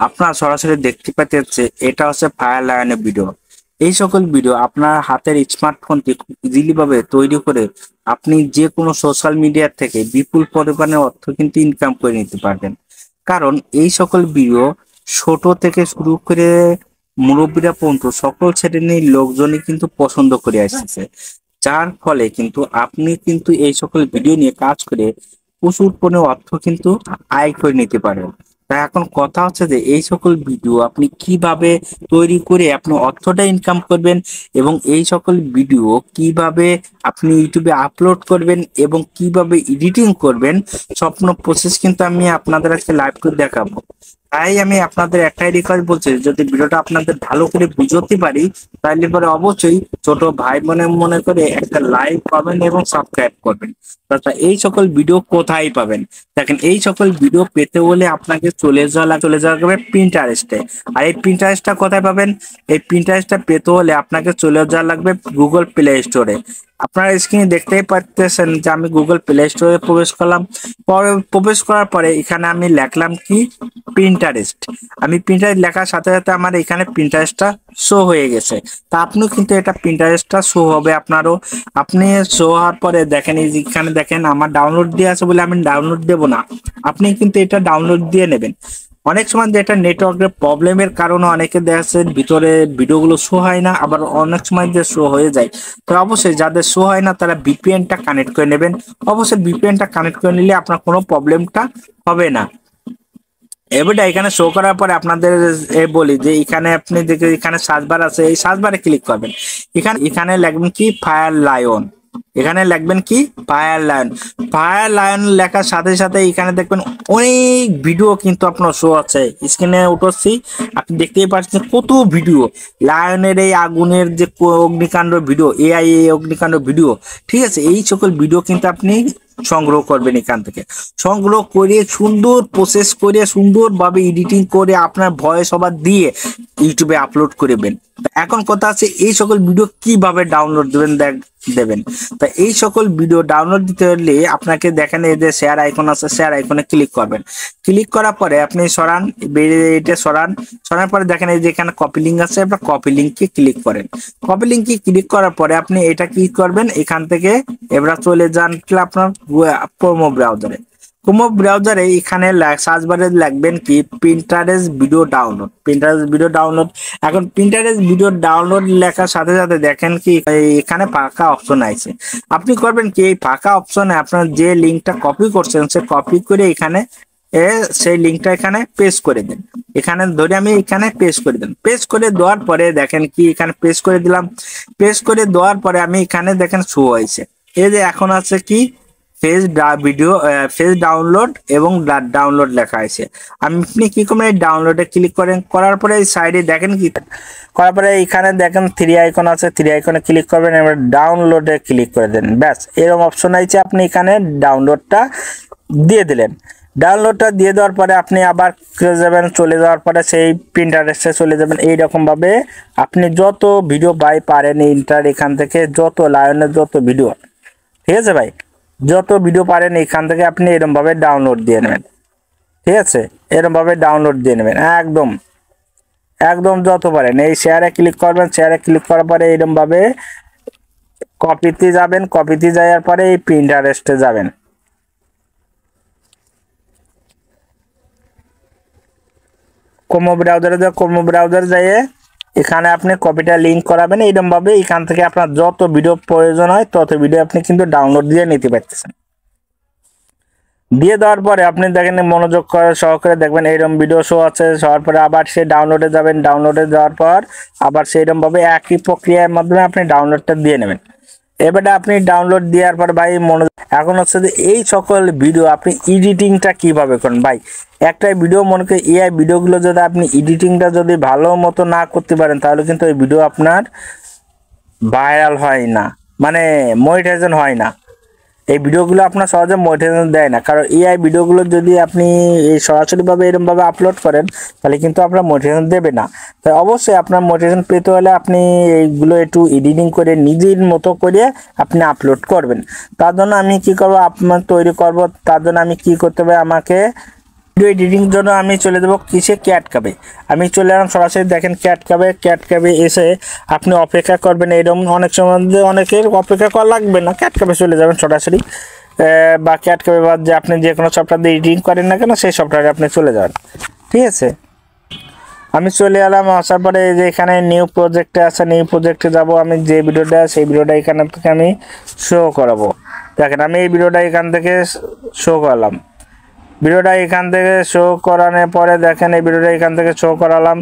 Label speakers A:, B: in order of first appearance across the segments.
A: আপনারা সরাসরি দেখতে পাচ্ছেন এটা হচ্ছে ফায়ার লায়নের ভিডিও। এই সকল ভিডিও আপনার হাতের স্মার্টফোনটি খুব ইজিলি ভাবে তৈরি করে আপনি যে কোনো সোশ্যাল মিডিয়া থেকে বিপুল পরিমাণে অর্থ কিন্তু ইনকাম করে নিতে পারবেন। কারণ এই সকল ভিডিও ছোট থেকে শুরু করে মুরব্বীরা পর্যন্ত সকল শ্রেণীর লোকজনই কিন্তু পছন্দ করে আসছে, যার ফলে কিন্তু আপনি কিন্তু এই সকল ভিডিও নিয়ে কাজ করে প্রচুর পরিমাণে অর্থ কিন্তু আয় করে নিতে পারেন। তা এখন কথা হচ্ছে যে এই সকল ভিডিও আপনি কিভাবে তৈরি করে আপনি অর্থটা ইনকাম করবেন এবং এই সকল ভিডিও কিভাবে আপনি ইউটিউবে আপলোড করবেন এবং কিভাবে এডিটিং করবেন, সম্পূর্ণ প্রসেস কিন্তু আমি আপনাদের আজকে লাইভ করে দেখাবো। তাই আমি আপনাদের একটাই রিকোয়েস্ট বলছি, যদি ভিডিওটা আপনাদের ভালো করে বুঝতে পারি তাহলে পরে অবশ্যই ছোট ভাই মনে করে একটা লাইক পাবেন এবং সাবস্ক্রাইব করবেন। এই সকল ভিডিও কোথায় পাবেন? দেখেন, এই সকল ভিডিও পেতে হলে আপনাকে চলে যাওয়া লাগবে পিন্টারেস্টে। আর এই পিন্টারেস্টটা কোথায় পাবেন? এই পিন্টারেস্টটা পেতে হলে আপনাকে চলে যাওয়া লাগবে গুগল প্লে স্টোরে। আপনারা স্ক্রিনে দেখতেই পাচ্ছেন যে আমি গুগল প্লে স্টোরে প্রবেশ করলাম। প্রবেশ করার পরে এখানে আমি লিখলাম কি পিন্টারেস্ট। আমি পিন্টারেস্ট লেখার সাথে সাথে আমার এখানে পিন্টারেস্টটা শো হয়ে গেছে। তা আপনিও কিন্তু এটা পিন্টারেস্টটা শো হবে আপনারও। আপনি শো হওয়ার পরে দেখেন, এই এখানে দেখেন আমার ডাউনলোড দিয়ে আছে বলে আমি ডাউনলোড দেবো না, আপনি কিন্তু এটা ডাউনলোড দিয়ে নেবেন। অনেক সময় যেটা নেটওয়ার্কের প্রবলেমের কারণে অনেকে দেখছেন ভিতরে ভিডিওগুলো শো হয় না, আবার অনেক সময় যে শো হয়ে যায়। তো অবশ্যই যাদের শো হয় না তারা ভিপিএনটা কানেক্ট করে নেবেন। অবশ্যই ভিপিএনটা কানেক্ট করে নিলে আপনার কোনো প্রবলেমটা হবে না। এবারে এখানে শো করার পরে আপনাদের বলি যে এখানে আপনি দেখে এখানে সার্চ বার আছে, এই সার্চ বারে ক্লিক করবেন। এখানে লিখবেন কি ফায়ার লায়ন। এখানে লিখবেন কি ফায়ার লায়ন। ফায়ার লায়ন লেখার সাথে সাথে এখানে দেখবেন অনেক ভিডিও কিন্তু আপনার শো আছে। স্ক্রিনে উঠছি, আপনি দেখতেই পাচ্ছেন কত ভিডিও লায়নের এই আগুনের যে অগ্নিকাণ্ড ভিডিও, এআই অগ্নিকাণ্ড ভিডিও। ঠিক আছে, এই সকল ভিডিও কিন্তু আপনি সংগ্রহ করবেন। এখান থেকে সংগ্রহ করে সুন্দর প্রসেস করে সুন্দরভাবে এডিটিং করে আপনার ভয়েস ওভার দিয়ে ইউটিউবে আপলোড করবেন। এখন কথা আছে এই সকল ভিডিও কিভাবে ডাউনলোড দেবেন। তা এই সকল ভিডিও ডাউনলোড দিতে হলে আপনাকে দেখেন এই যে শেয়ার আইকন আছে, শেয়ার আইকনে ক্লিক করবেন। ক্লিক করার পরে আপনি এটা সরানোর পরে দেখেন এই যে এখানে কপি লিঙ্ক আছে, আপনার কপি লিঙ্কে ক্লিক করেন। কপি লিঙ্কে ক্লিক করার পরে আপনি এটা কি করবেন, এখান থেকে এবার চলে যান আপনার ক্রোম ব্রাউজারে। ক্রোম ব্রাউজারে এখানে সার্চ বারে লিখবেন কি Pinterest video download. Pinterest video download. এখন পিন্টারেস্ট ভিডিও ডাউনলোড লেখার সাথে সাথে দেখেন কি এখানে ফাঁকা অপশন আছে। আপনি করবেন কি এই ফাঁকা অপশনে আপনার যে লিঙ্কটা কপি করছেন সে কপি করে এখানে সেই লিঙ্কটা এখানে পেস্ট করে দেন। এখানে ধরে আমি এখানে পেস্ট করে দেন। পেস্ট করে দেওয়ার পরে দেখেন কি এখানে পেস্ট করে দিলাম। পেস্ট করে দেওয়ার পরে আমি এখানে দেখেন শো হয়েছে। এই যে এখন আছে কি ফেজ ডাউনলোড এবং ডাউনলোড লেখা আছে। আপনি কি করবেন, এই ডাউনলোডে ক্লিক করেন। করার পরে এই সাইডে দেখেন কি করার পরে এখানে দেখেন থ্রি আইকন আছে, থ্রি আইকনে ক্লিক করবেন, এবার ডাউনলোডে ক্লিক করে দেন। ব্যাস এরকম অপশন আছে, আপনি এখানে ডাউনলোডটা দিয়ে দিলেন। ডাউনলোডটা দিয়ে দেওয়ার পরে আপনি আবার চলে যাওয়ার পরে সেই পিন্টারেস্টে চলে যাবেন। এইরকম ভাবে আপনি যত ভিডিও পারেন এখান থেকে যত লায়নের যত ভিডিও, ঠিক আছে ভাই, যত ভিডিও পারেন এখান থেকে আপনি এরকম ভাবে ডাউনলোড দিয়ে নেবেন। ঠিক আছে, এরকম ভাবে ডাউনলোড দিয়ে নেবেন একদম একদম যত পারেন। এই শেয়ারে ক্লিক করবেন। শেয়ারে ক্লিক করার পরে এরকম ভাবে কপিতে যাবেন। কপিতে যাওয়ার পরে এই পিন্টারেস্টে যাবেন। ক্রোম ব্রাউজারে যাইয়ে এখানে আপনি কপিটা লিঙ্ক করাবেন। এইরকম ভাবে এখান থেকে আপনার যত ভিডিও প্রয়োজন হয় তত ভিডিও আপনি কিন্তু ডাউনলোড দিয়ে নিতে পারতেছেন। দিয়ে দেওয়ার পরে আপনি দেখেন মনোযোগ করে সহকারে দেখবেন এইরকম ভিডিও শো আছে। হওয়ার পরে আবার সে ডাউনলোডে যাবেন। ডাউনলোডে যাওয়ার পর আবার সেইরকম ভাবে একই প্রক্রিয়ার মাধ্যমে আপনি ডাউনলোডটা দিয়ে নেবেন। এবারে আপনি ডাউনলোড দেওয়ার পর ভাই এখন হচ্ছে যে এই সকল ভিডিও আপনি এডিটিংটা কিভাবে করেন ভাই। একটা ভিডিও মনে করি এআই ভিডিওগুলো যদি আপনি এডিটিংটা যদি ভালো মতো না করতে পারেন তাহলে কিন্তু এই ভিডিও আপনার ভাইরাল হয় না, মানে মনিটাইজেশন হয় না। এই ভিডিওগুলো আপনার সহজে মনিটাইজেশন দেয় না, কারণ এআই ভিডিওগুলো যদি আপনি সরাসরিভাবে এরকমভাবে আপলোড করেন তাহলে কিন্তু আপনার মোটিভেশন দেবে না। তাই অবশ্যই আপনার মোটিভেশন পেতে হলে আপনি এইগুলো একটু এডিটিং করে নিজের মতো করে আপনি আপলোড করবেন। তার জন্য আমি কি করব, আপনার তৈরি করব। তার জন্য আমি কি করতে হবে, আমাকে ভিডিও এডিটিং জন্য আমি চলে যাব কিসে, ক্যাটকাবে। আমি চলে এলাম সরাসরি, দেখেন ক্যাটকাবে এসে আপনি অপেক্ষা করবেন। এরকম অনেক সময় অনেকের অপেক্ষা করা লাগবে না, ক্যাটকাবে চলে যাবেন সরাসরি, বা ক্যাটকাবে বাদ যে আপনি যে কোনো সফটওয়্যার দিয়ে এডিটিং করেন না কেন সেই সফটওয়্যারে আপনি চলে যাবেন। ঠিক আছে, আমি চলে এলাম। আসার পরে যে এখানে নিউ প্রজেক্টে আছে, নিউ প্রজেক্টে যাব। আমি যে ভিডিওটা সেই ভিডিওটা এখান থেকে আমি শো করাবো। দেখেন আমি এই ভিডিওটা এখান থেকে শো করলাম। ভিডিওটা এখান থেকে শো করানোর পরে দেখেন এই ভিডিওটা এখান থেকে শো করালাম।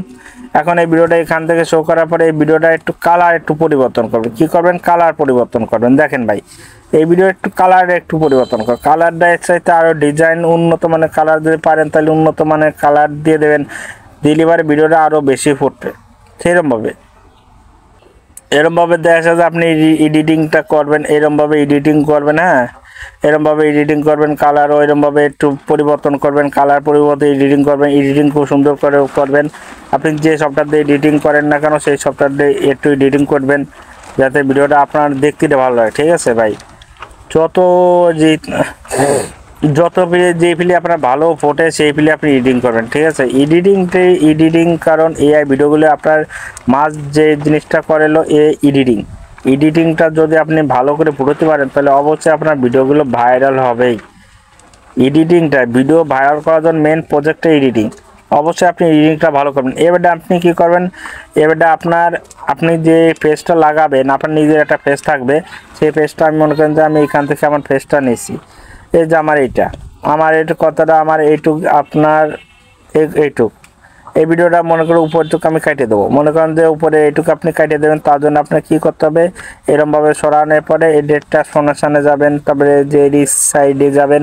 A: এখন এই ভিডিওটা এখান থেকে শো করার পরে এই ভিডিওটা একটু কালার একটু পরিবর্তন করবেন। কি করবেন? কালার পরিবর্তন করবেন। দেখেন ভাই এই ভিডিও একটু কালার একটু পরিবর্তন করবেন। কালারটা এর চাইতে আরও ডিজাইন উন্নত মানের কালার যদি পারেন তাহলে উন্নত মানের কালার দিয়ে দেবেন, দিলে এবারে ভিডিওটা আরও বেশি ফুটবে। সেরকমভাবে এরমভাবে দেখা যায় যে আপনি এডিটিংটা করবেন, এরমভাবে এডিটিং করবেন। হ্যাঁ, এরমভাবে এডিটিং করবেন, কালারও এরমভাবে একটু পরিবর্তন করবেন, কালার পরিবর্তন এডিটিং করবেন। এডিটিং খুব সুন্দর করে করবেন। আপনি যে সফটওয়্যার দিয়ে এডিটিং করেন না কেন সেই সফটওয়্যার দিয়ে একটু এডিটিং করবেন যাতে ভিডিওটা আপনার দেখতে ভালো লাগে। ঠিক আছে ভাই, যত যে যে ফিলে আপনার ভালো ফোটে সেই ফিলে আপনি এডিটিং করবেন। ঠিক আছে, এডিটিং কারণ এআই ভিডিওগুলো আপনার মাঝ যে জিনিসটা করেলো এডিটিংটা যদি আপনি ভালো করে ফুটাতে পারেন তাহলে অবশ্যই আপনার ভিডিওগুলো ভাইরাল হবেই। ভিডিও ভাইরাল করার জন্য মেন প্রজেক্টটা এডিটিং। অবশ্যই আপনি এডিটিংটা ভালো করবেন। এবারে আপনি কি করবেন, এবারে আপনি যে ফেসটা লাগাবেন, আপনার নিজের একটা ফেস থাকবে। সেই ফেসটা আমি মনে করেন যে আমি এখান থেকে আমার ফেসটা নিচ্ছি। এই যে আমার এইটুক কথাটা আমার এইটুক, আপনার এইটুক, এই ভিডিওটা মনে করো উপরটুকু আমি কাটিয়ে দেবো। মনে করেন যে উপরে এইটুকু আপনি কাটিয়ে দেবেন, তার জন্য আপনার কী করতে হবে, এরমভাবে সরানোর পরে এই ডেটটা শোনাশানে যাবেন, তারপরে যে সাইডে যাবেন,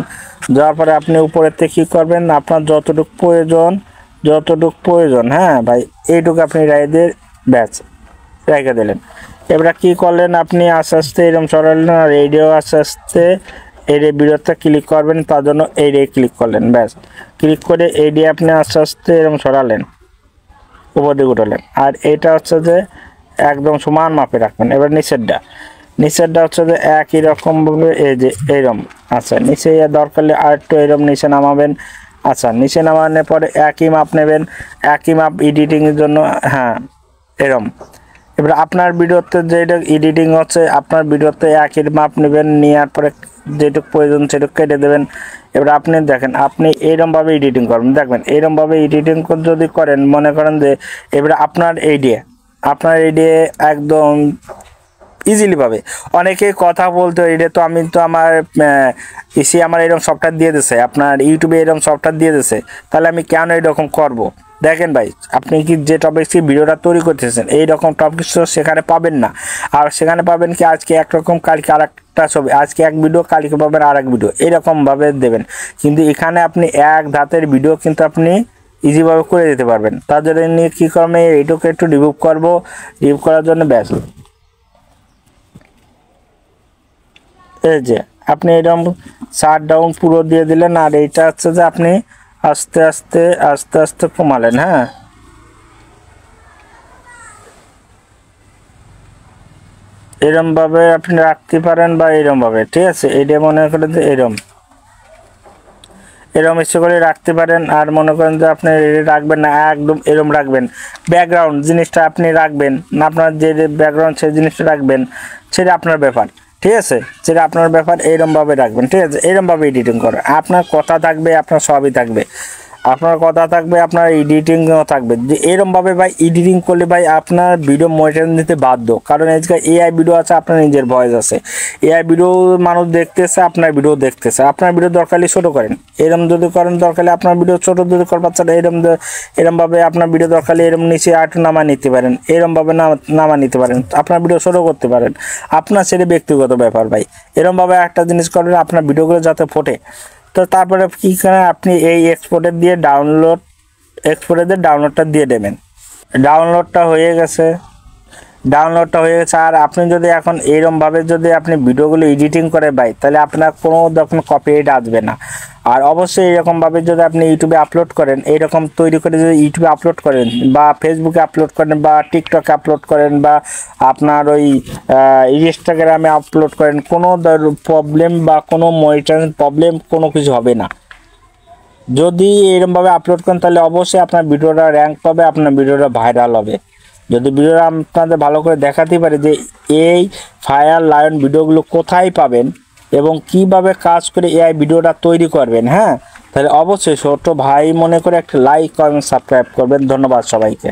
A: যাওয়ার পরে আপনি উপরের থেকে কী করবেন, আপনার যতটুকু প্রয়োজন, হ্যাঁ ভাই, এইটুকু আপনি রেখে দিলেন। এবার কী করলেন, আপনি আস্তে আস্তে এরকম সরালেন, আর রেডিও আস্তে আস্তে এই ভিডিওতে ক্লিক করবেন, তার জন্য এই ক্লিক করলেন। ব্যাস, ক্লিক করে এই দিয়ে আপনি আস্তে আস্তে এরকম সরালেন, উপর দিকে উঠালেন। আর এটা হচ্ছে যে একদম সমান মাপে রাখবেন। এবার নিচেরটা হচ্ছে যে একই রকমভাবে এই যে এইরকম, আচ্ছা নিচে দরকার হলে আর একটু এরকম নিচে নামাবেন। আচ্ছা, নিচে নামানোর পরে একই মাপ নেবেন, একই মাপ এডিটিংয়ের জন্য। হ্যাঁ, এরকম। এবার আপনার ভিডিওতে যেটা এডিটিং হচ্ছে আপনার ভিডিওতে একই মাপ নেবেন, নেওয়ার পরে যেটুকু প্রয়োজন সেটুকু কেটে দেবেন। এবার আপনি দেখেন আপনি এইরকমভাবে এডিটিং করবেন। দেখবেন এইরকমভাবে এডিটিং যদি করেন, মনে করেন যে এবার আপনার এইডিয়ে একদম ইজিলি পাবে। অনেকে কথা বলতো এটা তো আমি তো আমার আমার এরকম সফটওয়্যার দিয়ে দিছে, আপনার ইউটিউবে এরকম সফটওয়্যার দিয়ে দিছে, তাহলে আমি কেন এরকম করব? দেখেন ভাই, আপনি কি যে টপিকটি ভিডিওটা তৈরি করতেছেন এইরকম টপিক সেখানে পাবেন না। আর সেখানে পাবেন কি আজকে একরকম কালকে আর একটা ছবি, আজকে এক ভিডিও কালকে পাবেন আর এক ভিডিও, এরকমভাবে দেবেন। কিন্তু এখানে আপনি এক ধাতের ভিডিও কিন্তু আপনি ইজিভাবে করে দিতে পারবেন। তার জন্য নিয়ে কী করবে, এইটুকু একটু রিমুভ করার জন্য ব্যাস এই যে আপনি এরকম শাট ডাউন পুরো দিয়ে দিলেন। আর এইটা হচ্ছে যে আপনি আস্তে আস্তে কমালেন। হ্যাঁ, এরমভাবে আপনি রাখতে পারেন বা এরমভাবে। ঠিক আছে, এইটা মনে করেন যে এরম ইচ্ছে করে রাখতে পারেন। আর মনে করেন যে আপনি রাখবেন না, একদম এরম রাখবেন। ব্যাকগ্রাউন্ড জিনিসটা আপনি রাখবেন না, আপনার যে ব্যাকগ্রাউন্ড সেই জিনিসটা রাখবেন, সেটা আপনার ব্যাপার। ঠিক আছে, সেটা আপনার ব্যাপার, এইরমভাবে রাখবেন। ঠিক আছে, এইরমভাবে এডিটিং করে আপনার কথা থাকবে, আপনার সবই থাকবে, আপনার কথা থাকবে, আপনার এডিটিংও থাকবে। যে এরমভাবে ভাই এডিটিং করলে ভাই আপনার ভিডিও মনিটাইজেশন দিতে বাধ্য। কারণ আজকে এআই ভিডিও আছে, আপনার নিজের ভয়েস আছে, এআই ভিডিও মানুষ দেখতেছে, আপনার ভিডিও দেখতেছে। আপনার ভিডিও দরকারই ছোটো করেন, এরম যদি করেন দরকারলে আপনার ভিডিও ছোটো যদি করবার চান এরমভাবে আপনার ভিডিও দরকারলে এরম নিচে আরেকটু নামা নিতে পারেন, এরমভাবে নামা নিতে পারেন, আপনার ভিডিও ছোটো করতে পারেন। আপনার সেটা ব্যক্তিগত ব্যাপার ভাই। এরমভাবে একটা জিনিস করবেন আপনার ভিডিওগুলো যাতে ফোটে। তো তারপরে কী করেন, আপনি এই এক্সপোর্টের দিয়ে ডাউনলোডটা দিয়ে দেবেন। ডাউনলোডটা হয়ে গেছে। আর আপনি যদি এখন এইরকমভাবে যদি আপনি ভিডিওগুলো এডিটিং করে ভাই, তাহলে আপনার কোনো রকম কপিরাইট আসবে না। আর অবশ্যই এরকমভাবে যদি আপনি ইউটিউবে আপলোড করেন, এইরকম তৈরি করে যদি ইউটিউবে আপলোড করেন বা ফেসবুকে আপলোড করেন বা টিকটকে আপলোড করেন বা আপনার ওই ইনস্টাগ্রামে আপলোড করেন, কোনো প্রবলেম বা কোনো মনিটাইজেশন প্রবলেম কোনো কিছু হবে না। যদি এরকমভাবে আপলোড করেন তাহলে অবশ্যই আপনার ভিডিওটা র্যাঙ্ক পাবে, আপনার ভিডিওটা ভাইরাল হবে। যদি ভিডিওটা আপনাদের ভালো করে দেখাতে পারে যে এই ফায়ার লায়ন ভিডিওগুলো কোথায় পাবেন এবং কিভাবে কাজ করে এআই ভিডিওটা তৈরি করবেন, হ্যাঁ, তাহলে অবশ্যই ছোট ভাই মনে করে একটা লাইক কমেন্ট সাবস্ক্রাইব করবেন। ধন্যবাদ সবাইকে।